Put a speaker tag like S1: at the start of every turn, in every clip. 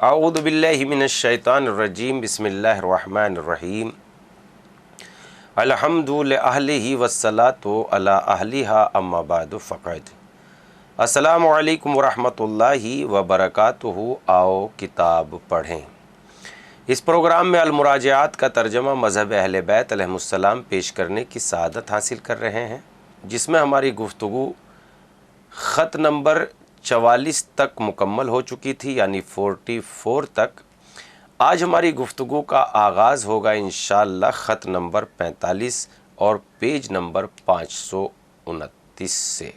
S1: اعوذ باللہ من الشیطان الرجیم بسم اللہ الرحمن الرحیم الحمد لأہلہ والصلاة علی اہلہا اما بعد فقد السلام علیکم ورحمۃ اللہ وبرکاتہ۔ آؤ کتاب پڑھیں۔ اس پروگرام میں المراجعات کا ترجمہ مذہب اہل بیت علیہم السلام پیش کرنے کی سعادت حاصل کر رہے ہیں، جس میں ہماری گفتگو خط نمبر 44 تک مکمل ہو چکی تھی، یعنی 44 تک۔ آج ہماری گفتگو کا آغاز ہوگا انشاءاللہ خط نمبر 45 اور پیج نمبر 529 سے۔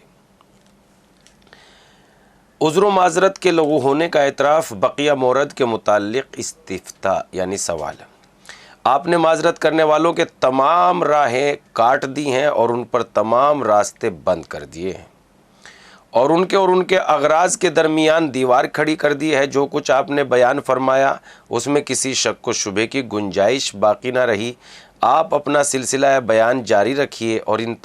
S1: عذر و معذرت کے لغو ہونے کا اعتراف بقیہ مورد کے متعلق استفتاء یعنی سوال۔ آپ نے معذرت کرنے والوں کے تمام راہیں کاٹ دی ہیں اور ان پر تمام راستے بند کر دیے ہیں، اور ان کے اغراض کے درمیان دیوار کھڑی کر دی ہے۔ جو کچھ آپ نے بیان فرمایا اس میں کسی شک و شبے کی گنجائش باقی نہ رہی۔ آپ اپنا سلسلہ بیان جاری رکھیے اور ان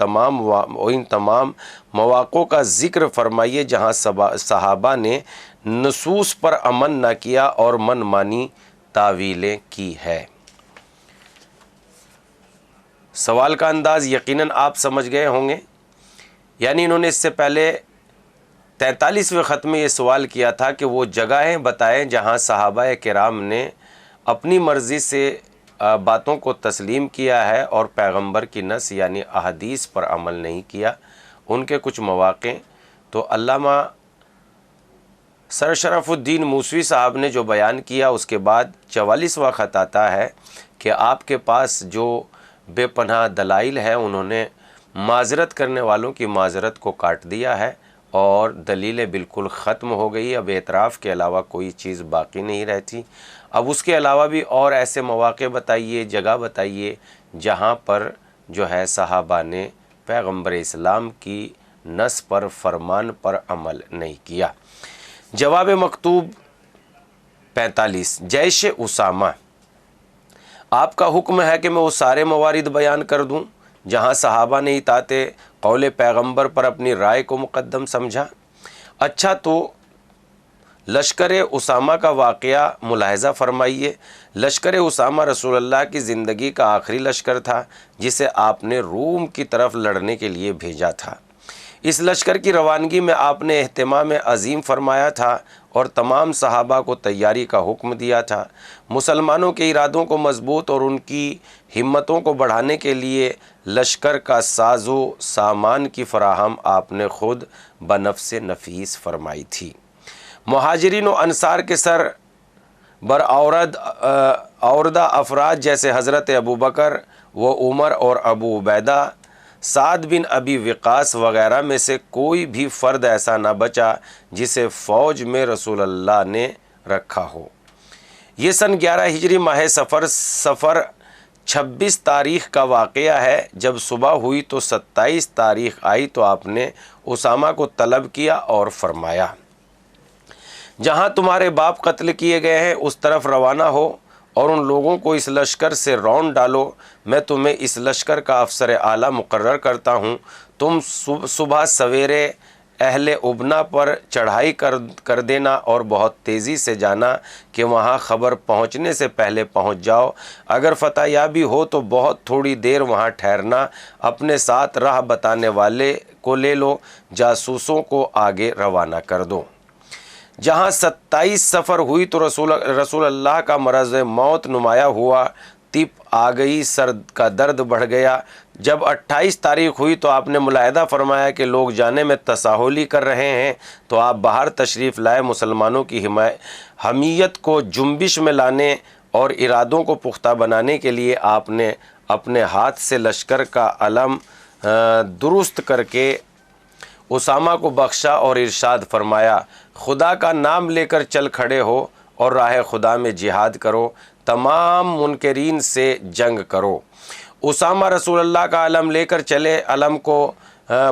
S1: تمام مواقعوں کا ذکر فرمائیے جہاں صحابہ نے نصوص پر عمل نہ کیا اور من مانی تاویلیں کی ہے۔ سوال کا انداز یقیناً آپ سمجھ گئے ہوں گے، یعنی انہوں نے اس سے پہلے 43ویں خط میں یہ سوال کیا تھا کہ وہ جگہیں بتائیں جہاں صحابہ کرام نے اپنی مرضی سے باتوں کو تسلیم کیا ہے اور پیغمبر کی نص یعنی احادیث پر عمل نہیں کیا۔ ان کے کچھ مواقع تو علامہ سر شرف الدین موسوی صاحب نے جو بیان کیا، اس کے بعد 44واں خط آتا ہے کہ آپ کے پاس جو بے پناہ دلائل ہیں انہوں نے معذرت کرنے والوں کی معذرت کو کاٹ دیا ہے اور دلیلیں بالکل ختم ہو گئی۔ اب اعتراف کے علاوہ کوئی چیز باقی نہیں رہتی۔ اب اس کے علاوہ بھی اور ایسے مواقع بتائیے، جگہ بتائیے جہاں پر جو ہے صحابہ نے پیغمبر اسلام کی نص پر فرمان پر عمل نہیں کیا۔ جواب مکتوب 45 جیش اسامہ، آپ کا حکم ہے کہ میں وہ سارے موارد بیان کر دوں جہاں صحابہ نے اطاعت قول پیغمبر پر اپنی رائے کو مقدم سمجھا۔ اچھا، تو لشکر اسامہ کا واقعہ ملاحظہ فرمائیے۔ لشکر اسامہ رسول اللہ کی زندگی کا آخری لشکر تھا جسے آپ نے روم کی طرف لڑنے کے لیے بھیجا تھا۔ اس لشکر کی روانگی میں آپ نے اہتمام عظیم فرمایا تھا اور تمام صحابہ کو تیاری کا حکم دیا تھا۔ مسلمانوں کے ارادوں کو مضبوط اور ان کی ہمتوں کو بڑھانے کے لیے لشکر کا ساز و سامان کی فراہم آپ نے خود بنفس نفیس فرمائی تھی۔ مہاجرین و انصار کے سر برآوردہ افراد جیسے حضرت ابوبکر و عمر اور ابو عبیدہ، سعد بن ابی وقاص وغیرہ میں سے کوئی بھی فرد ایسا نہ بچا جسے فوج میں رسول اللہ نے رکھا ہو۔ یہ سن 11 ہجری ماہ سفر 26 تاریخ کا واقعہ ہے۔ جب صبح ہوئی تو 27 تاریخ آئی تو آپ نے اسامہ کو طلب کیا اور فرمایا، جہاں تمہارے باپ قتل کیے گئے ہیں اس طرف روانہ ہو اور ان لوگوں کو اس لشکر سے رون ڈالو۔ میں تمہیں اس لشکر کا افسر اعلیٰ مقرر کرتا ہوں۔ تم صبح سویرے اہل ابنا پر چڑھائی کر دینا اور بہت تیزی سے جانا کہ وہاں خبر پہنچنے سے پہلے پہنچ جاؤ۔ اگر فتح یابی ہو تو بہت تھوڑی دیر وہاں ٹھہرنا۔ اپنے ساتھ راہ بتانے والے کو لے لو، جاسوسوں کو آگے روانہ کر دو۔ جہاں 27 سفر ہوئی تو رسول اللہ کا مرض موت نمایاں ہوا، تپ آ گئی، سر کا درد بڑھ گیا۔ جب 28 تاریخ ہوئی تو آپ نے ملاحظہ فرمایا کہ لوگ جانے میں تساہلی کر رہے ہیں تو آپ باہر تشریف لائے۔ مسلمانوں کی حمیت کو جنبش میں لانے اور ارادوں کو پختہ بنانے کے لیے آپ نے اپنے ہاتھ سے لشکر کا علم درست کر کے اسامہ کو بخشا اور ارشاد فرمایا، خدا کا نام لے کر چل کھڑے ہو اور راہ خدا میں جہاد کرو، تمام منکرین سے جنگ کرو۔ اسامہ رسول اللہ کا علم لے کر چلے، علم کو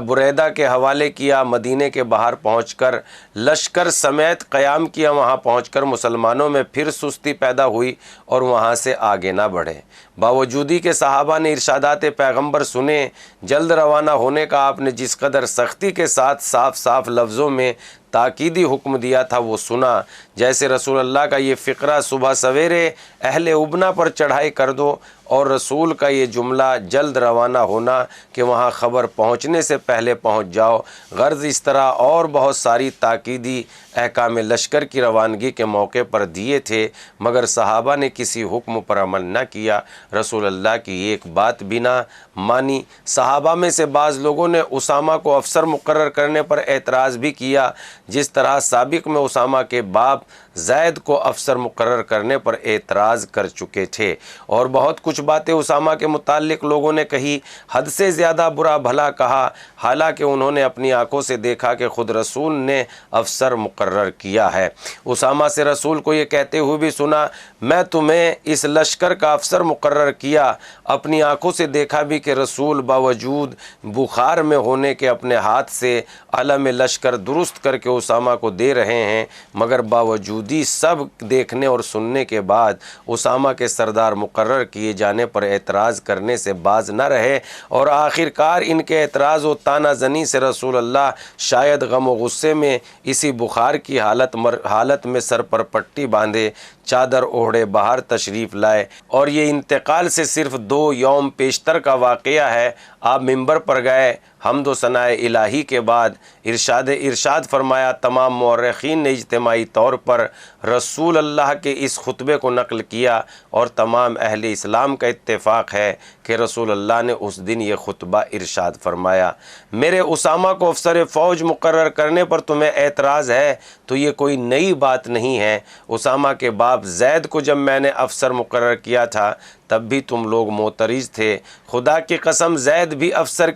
S1: بریدہ کے حوالے کیا، مدینے کے باہر پہنچ کر لشکر سمیت قیام کیا۔ وہاں پہنچ کر مسلمانوں میں پھر سستی پیدا ہوئی اور وہاں سے آگے نہ بڑھے۔ باوجودی کہ صحابہ نے ارشادات پیغمبر سنے، جلد روانہ ہونے کا آپ نے جس قدر سختی کے ساتھ صاف صاف لفظوں میں تاکیدی حکم دیا تھا وہ سنا، جیسے رسول اللہ کا یہ فقرہ صبح سویرے اہل ابنا پر چڑھائی کر دو، اور رسول کا یہ جملہ جلد روانہ ہونا کہ وہاں خبر پہنچنے سے پہلے پہنچ جاؤ، غرض اس طرح اور بہت ساری تاکیدی احکام لشکر کی روانگی کے موقع پر دیے تھے، مگر صحابہ نے کسی حکم پر عمل نہ کیا، رسول اللہ کی ایک بات بھی نہ مانی۔ صحابہ میں سے بعض لوگوں نے اسامہ کو افسر مقرر کرنے پر اعتراض بھی کیا، جس طرح سابق میں اسامہ کے باپ زید کو افسر مقرر کرنے پر اعتراض کر چکے تھے، اور بہت کچھ باتیں اسامہ کے متعلق لوگوں نے کہی، حد سے زیادہ برا بھلا کہا، حالانکہ انہوں نے اپنی آنکھوں سے دیکھا کہ خود رسول نے افسر مقرر کیا ہے۔ اسامہ سے رسول کو یہ کہتے ہوئے بھی سنا، میں تمہیں اس لشکر کا افسر مقرر کیا۔ اپنی آنکھوں سے دیکھا بھی کہ رسول باوجود بخار میں ہونے کے اپنے ہاتھ سے علم لشکر درست کر کے اسامہ کو دے رہے ہیں، مگر باوجودی سب دیکھنے اور سننے کے بعد اسامہ کے سردار مقرر کیے جانے پر اعتراض کرنے سے باز نہ رہے، اور آخر کار ان کے اعتراض و تانہ زنی سے رسول اللہ شاید غم و غصے میں اسی بخار کی حالت میں سر پر پٹی باندھے چادر اوڑھے باہر تشریف لائے، اور یہ انتقال سے صرف 2 یوم پیشتر کا واقعہ ہے۔ آپ ممبر پر گئے، حمد و ثناء الہی کے بعد ارشاد فرمایا۔ تمام مورخین نے اجتماعی طور پر رسول اللہ کے اس خطبے کو نقل کیا، اور تمام اہل اسلام کا اتفاق ہے کہ رسول اللہ نے اس دن یہ خطبہ ارشاد فرمایا، میرے اسامہ کو افسر فوج مقرر کرنے پر تمہیں اعتراض ہے تو یہ کوئی نئی بات نہیں ہے۔ اسامہ کے باپ زید کو جب میں نے افسر مقرر کیا تھا تب بھی تم لوگ معترض تھے۔ خدا کی قسم زید بھی افسری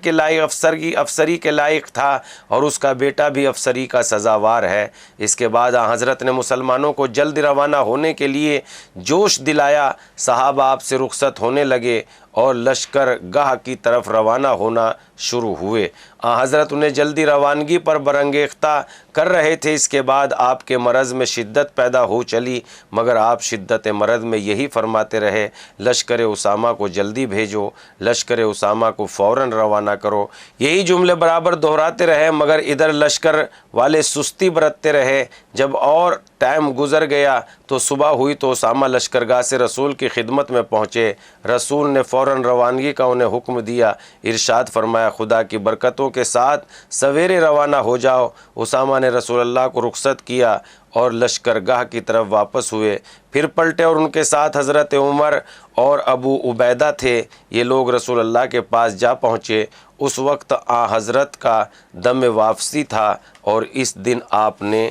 S1: کے لائق تھا، اور اس کا بیٹا بھی افسری کا سزاوار ہے۔ اس کے بعد حضرت نے مسلمانوں کو جلد روانہ ہونے کے لیے جوش دلایا، صحابہ آپ سے رخصت ہونے لگے اور لشکر گاہ کی طرف روانہ ہونا شروع ہوئے۔ حضرت انہیں جلدی روانگی پر برانگیختہ کر رہے تھے۔ اس کے بعد آپ کے مرض میں شدت پیدا ہو چلی، مگر آپ شدت مرض میں یہی فرماتے رہے، لشکر اسامہ کو جلدی بھیجو، لشکر اسامہ کو فوراً روانہ کرو۔ یہی جملے برابر دہراتے رہے، مگر ادھر لشکر والے سستی برتتے رہے۔ جب اور ٹائم گزر گیا تو صبح ہوئی تو اسامہ لشکرگاہ سے رسول کی خدمت میں پہنچے۔ رسول نے فوراً روانگی کا انہیں حکم دیا، ارشاد فرمایا، خدا کی برکتوں کے ساتھ سویرے روانہ ہو جاؤ۔ اسامہ نے رسول اللہ کو رخصت کیا اور لشکرگاہ کی طرف واپس ہوئے، پھر پلٹے اور ان کے ساتھ حضرت عمر اور ابو عبیدہ تھے۔ یہ لوگ رسول اللہ کے پاس جا پہنچے۔ اس وقت حضرت کا دم واپسی تھا اور اس دن آپ نے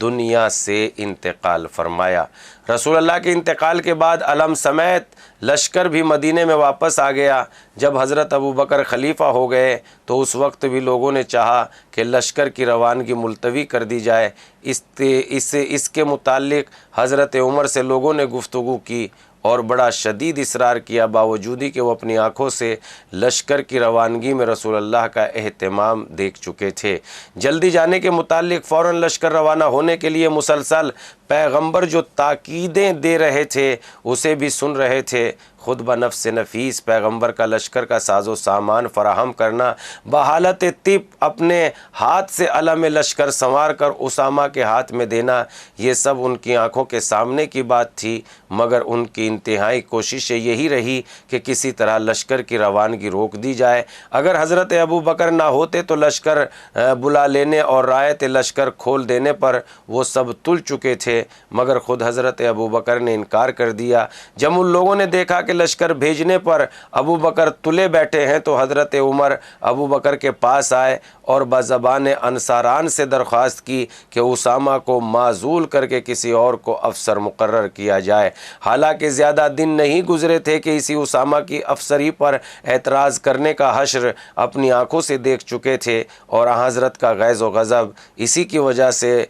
S1: دنیا سے انتقال فرمایا۔ رسول اللہ کے انتقال کے بعد علم سمیت لشکر بھی مدینے میں واپس آ گیا۔ جب حضرت ابوبکر خلیفہ ہو گئے تو اس وقت بھی لوگوں نے چاہا کہ لشکر کی روانگی ملتوی کر دی جائے۔ اس کے متعلق حضرت عمر سے لوگوں نے گفتگو کی اور بڑا شدید اصرار کیا، باوجود کہ وہ اپنی آنکھوں سے لشکر کی روانگی میں رسول اللہ کا اہتمام دیکھ چکے تھے۔ جلدی جانے کے متعلق فوراً لشکر روانہ ہونے کے لیے مسلسل پیغمبر جو تاکیدیں دے رہے تھے اسے بھی سن رہے تھے۔ خود بنفس نفیس پیغمبر کا لشکر کا ساز و سامان فراہم کرنا، بحالت طب اپنے ہاتھ سے علم لشکر سنوار کر اسامہ کے ہاتھ میں دینا، یہ سب ان کی آنکھوں کے سامنے کی بات تھی، مگر ان کی انتہائی کوششیں یہی رہی کہ کسی طرح لشکر کی روانگی روک دی جائے۔ اگر حضرت ابوبکر نہ ہوتے تو لشکر بلا لینے اور رایت لشکر کھول دینے پر وہ سب تل چکے تھے، مگر خود حضرت ابوبکر نے انکار کر دیا۔ جب ان لوگوں نے دیکھا کہ لشکر بھیجنے پر ابوبکر تلے بیٹھے ہیں تو حضرت عمر ابوبکر کے پاس آئے اور بزبان انصاران سے درخواست کی کہ اسامہ کو معزول کر کے کسی اور کو افسر مقرر کیا جائے۔ حالانکہ زیادہ دن نہیں گزرے تھے کہ اسی اسامہ کی افسری پر اعتراض کرنے کا حشر اپنی آنکھوں سے دیکھ چکے تھے، اور حضرت کا غیظ و غضب اسی کی وجہ سے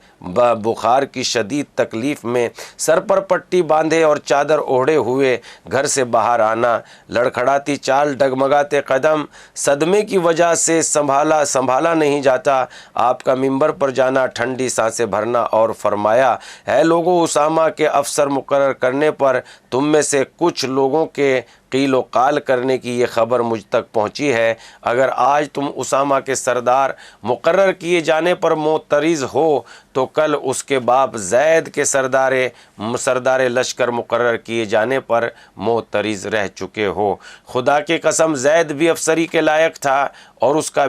S1: بخار کی شدید تکلیف میں سر پر پٹی باندھے اور چادر اوڑھے ہوئے گھر سے باہر آنا، لڑکھڑاتی چال، ڈگمگاتے قدم، صدمے کی وجہ سے سنبھالا نہیں جاتا، آپ کا ممبر پر جانا، ٹھنڈی سانسیں بھرنا، اور فرمایا، اے لوگو، اسامہ کے افسر مقرر کرنے پر تم تم میں سے کچھ لوگوں کے قیل و قال کرنے کی یہ خبر مجھ تک پہنچی ہے، اگر آج تم اسامہ کے سردار مقرر کیے جانے پر معترض ہو تو کل اس کے باپ زید کے سردار لشکر مقرر کیے جانے پر معترض رہ چکے ہو۔ خدا کی قسم زید بھی افسری کے لائق تھا اور اس کا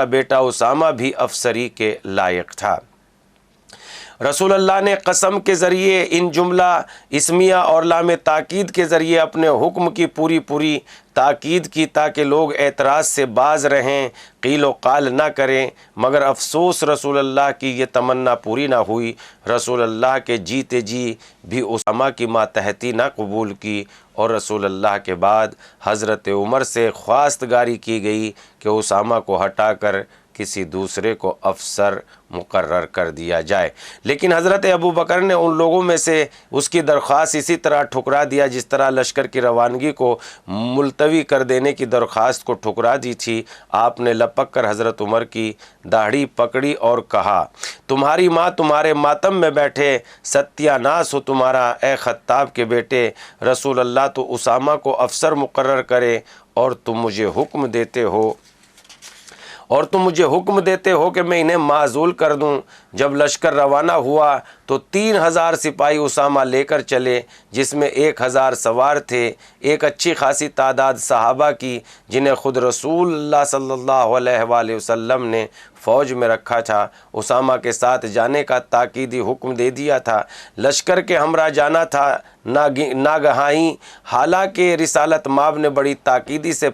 S1: بیٹا اسامہ بھی افسری کے لائق تھا۔ رسول اللہ نے قسم کے ذریعے ان جملہ اسمیہ اور لام تاکید کے ذریعے اپنے حکم کی پوری تاکید کی تاکہ لوگ اعتراض سے باز رہیں، قیل و قال نہ کریں، مگر افسوس رسول اللہ کی یہ تمنا پوری نہ ہوئی۔ رسول اللہ کے جیتے جی بھی اسامہ کی ماتحتی نہ قبول کی اور رسول اللہ کے بعد حضرت عمر سے خواستگاری کی گئی کہ اسامہ کو ہٹا کر کسی دوسرے کو افسر مقرر کر دیا جائے، لیکن حضرت ابو بکر نے ان لوگوں میں سے اس کی درخواست اسی طرح ٹھکرا دیا جس طرح لشکر کی روانگی کو ملتوی کر دینے کی درخواست کو ٹھکرا دی تھی۔ آپ نے لپک کر حضرت عمر کی داڑھی پکڑی اور کہا، تمہاری ماں تمہارے ماتم میں بیٹھے، ستیہ ناس ہو تمہارا اے خطاب کے بیٹے، رسول اللہ تو اسامہ کو افسر مقرر کرے اور تم مجھے حکم دیتے ہو کہ میں انہیں معزول کر دوں۔ جب لشکر روانہ ہوا تو 3000 سپاہی اسامہ لے کر چلے، جس میں 1000 سوار تھے، ایک اچھی خاصی تعداد صحابہ کی جنہیں خود رسول اللہ صلی اللہ علیہ وآلہ وسلم نے فوج میں رکھا تھا۔ اسامہ کے ساتھ جانے کا تاکیدی حکم دے دیا تھا، لشکر کے ہمراہ جانا تھا ناگہانی، حالانکہ رسالت مآب نے بڑی تاکیدی سے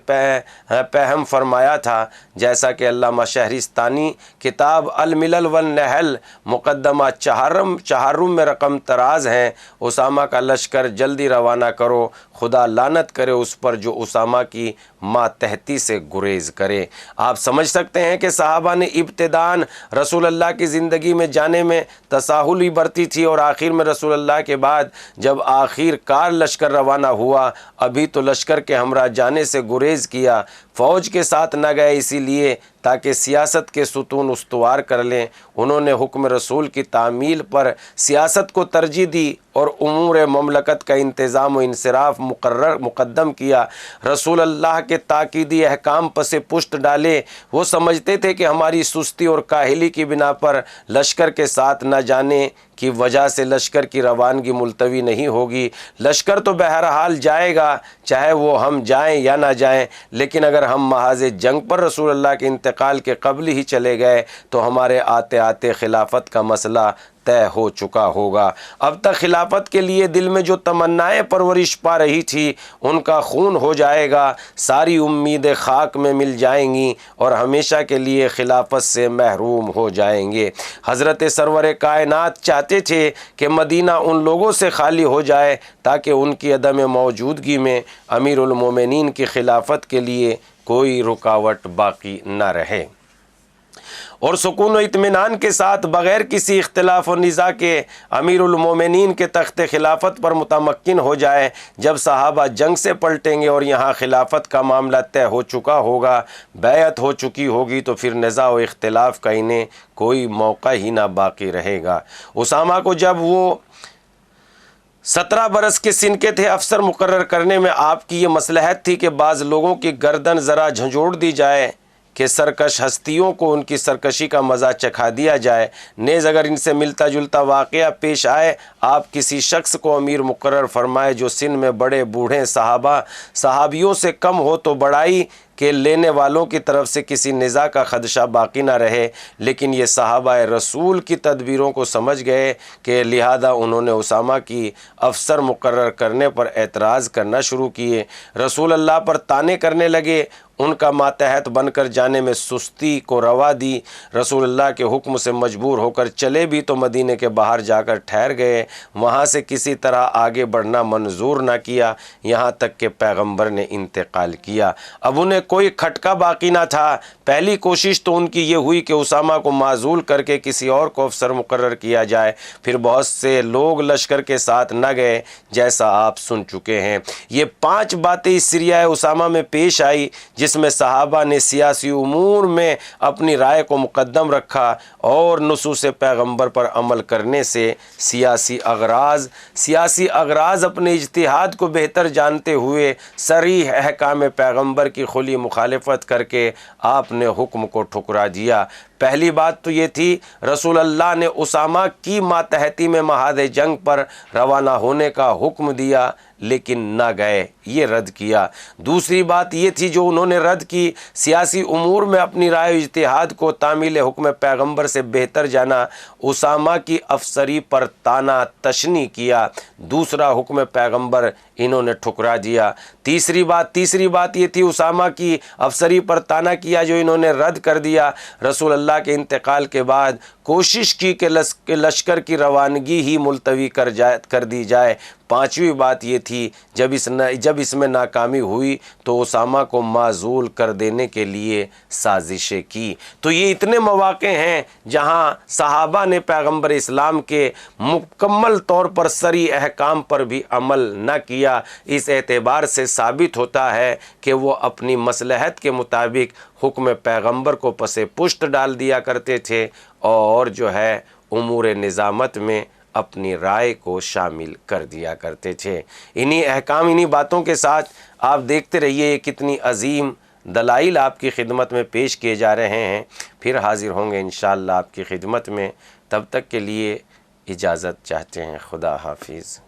S1: پہم فرمایا تھا، جیسا کہ علامہ شہرستانی کتاب الملل والنحل مقدمہ چہارم میں رقم تراز ہیں، اسامہ کا لشکر جلدی روانہ کرو، خدا لعنت کرے اس پر جو اسامہ کی ماتحتی سے گریز کرے۔ آپ سمجھ سکتے ہیں کہ صحابہ نے ابتداً رسول اللہ کی زندگی میں جانے میں تساہل ہی برتی تھی اور آخر میں رسول اللہ کے بعد جب آخر کار لشکر روانہ ہوا، ابھی تو لشکر کے ہمراہ جانے سے گریز کیا، فوج کے ساتھ نہ گئے اسی لیے تاکہ سیاست کے ستون استوار کر لیں۔ انہوں نے حکم رسول کی تعمیل پر سیاست کو ترجیح دی اور امور مملکت کا انتظام و انصراف مقدم کیا۔ رسول اللہ کے تاکیدی احکام پس پشت ڈالے۔ وہ سمجھتے تھے کہ ہماری سستی اور کاہلی کی بنا پر لشکر کے ساتھ نہ جانے کی وجہ سے لشکر کی روانگی ملتوی نہیں ہوگی۔ لشکر تو بہرحال جائے گا، چاہے وہ ہم جائیں یا نہ جائیں، لیکن اگر ہم محاذ جنگ پر رسول اللہ کے انتقال کے قبل ہی چلے گئے تو ہمارے آتے آتے خلافت کا مسئلہ طے ہو چکا ہوگا۔ اب تک خلافت کے لیے دل میں جو تمنائیں پرورش پا رہی تھی ان کا خون ہو جائے گا، ساری امیدیں خاک میں مل جائیں گی اور ہمیشہ کے لیے خلافت سے محروم ہو جائیں گے۔ حضرت سرور کائنات چاہتے تھے کہ مدینہ ان لوگوں سے خالی ہو جائے تاکہ ان کی عدم موجودگی میں امیر المومنین کی خلافت کے لیے کوئی رکاوٹ باقی نہ رہے اور سکون و اطمینان کے ساتھ بغیر کسی اختلاف و نزاع کے امیر المومنین کے تخت خلافت پر متمکن ہو جائے۔ جب صحابہ جنگ سے پلٹیں گے اور یہاں خلافت کا معاملہ طے ہو چکا ہوگا، بیعت ہو چکی ہوگی، تو پھر نزاع و اختلاف کا انہیں کوئی موقع ہی نہ باقی رہے گا۔ اسامہ کو جب وہ 17 برس کے سن کے تھے، افسر مقرر کرنے میں آپ کی یہ مصلحت تھی کہ بعض لوگوں کی گردن ذرا جھنجھوڑ دی جائے کہ سرکش ہستیوں کو ان کی سرکشی کا مزہ چکھا دیا جائے۔ نیز اگر ان سے ملتا جلتا واقعہ پیش آئے، آپ کسی شخص کو امیر مقرر فرمائے جو سن میں بڑے بوڑھے صحابیوں سے کم ہو تو بڑائی کہ لینے والوں کی طرف سے کسی نزاع کا خدشہ باقی نہ رہے۔ لیکن یہ صحابہ رسول کی تدبیروں کو سمجھ گئے کہ لہذا انہوں نے اسامہ کی افسر مقرر کرنے پر اعتراض کرنا شروع کیے۔ رسول اللہ پر طعنے کرنے لگے، ان کا ماتحت بن کر جانے میں سستی کو روا دی۔ رسول اللہ کے حکم سے مجبور ہو کر چلے بھی تو مدینے کے باہر جا کر ٹھہر گئے، وہاں سے کسی طرح آگے بڑھنا منظور نہ کیا، یہاں تک کہ پیغمبر نے انتقال کیا۔ اب انہیں کوئی کھٹکا باقی نہ تھا۔ پہلی کوشش تو ان کی یہ ہوئی کہ اسامہ کو معزول کر کے کسی اور کو افسر مقرر کیا جائے، پھر بہت سے لوگ لشکر کے ساتھ نہ گئے، جیسا آپ سن چکے ہیں۔ یہ 5 باتیں اس سریہ اسامہ میں پیش آئی جس جس میں صحابہ نے سیاسی امور میں اپنی رائے کو مقدم رکھا اور نصوص پیغمبر پر عمل کرنے سے سیاسی اغراض اپنے اجتہاد کو بہتر جانتے ہوئے صریح احکام پیغمبر کی کھلی مخالفت کر کے آپ نے حکم کو ٹھکرا دیا۔ پہلی بات تو یہ تھی، رسول اللہ نے اسامہ کی ماتحتی میں محاذ جنگ پر روانہ ہونے کا حکم دیا لیکن نہ گئے، یہ رد کیا۔ دوسری بات یہ تھی جو انہوں نے رد کی، سیاسی امور میں اپنی رائے و اجتہاد کو تعمیل حکم پیغمبر سے بہتر جانا، اسامہ کی افسری پر تانا تشنی کیا، دوسرا حکم پیغمبر انہوں نے ٹھکرا دیا۔ تیسری بات یہ تھی، اسامہ کی افسری پر تانا کیا جو انہوں نے رد کر دیا، رسول اللہ کے انتقال کے بعد کوشش کی کہ لشکر کی روانگی ہی ملتوی کر دی جائے۔ پانچویں بات یہ تھی، جب اس میں ناکامی ہوئی تو اسامہ کو معزول کر دینے کے لیے سازشیں کی۔ تو یہ اتنے مواقع ہیں جہاں صحابہ نے پیغمبر اسلام کے مکمل طور پر صریح احکام پر بھی عمل نہ کیا۔ اس اعتبار سے ثابت ہوتا ہے کہ وہ اپنی مصلحت کے مطابق حکم پیغمبر کو پس پشت ڈال دیا کرتے تھے اور جو ہے امور نظامت میں اپنی رائے کو شامل کر دیا کرتے تھے۔ انہی احکام، انہی باتوں کے ساتھ آپ دیکھتے رہیے کتنی عظیم دلائل آپ کی خدمت میں پیش کیے جا رہے ہیں۔ پھر حاضر ہوں گے انشاءاللہ آپ کی خدمت میں، تب تک کے لیے اجازت چاہتے ہیں۔ خدا حافظ۔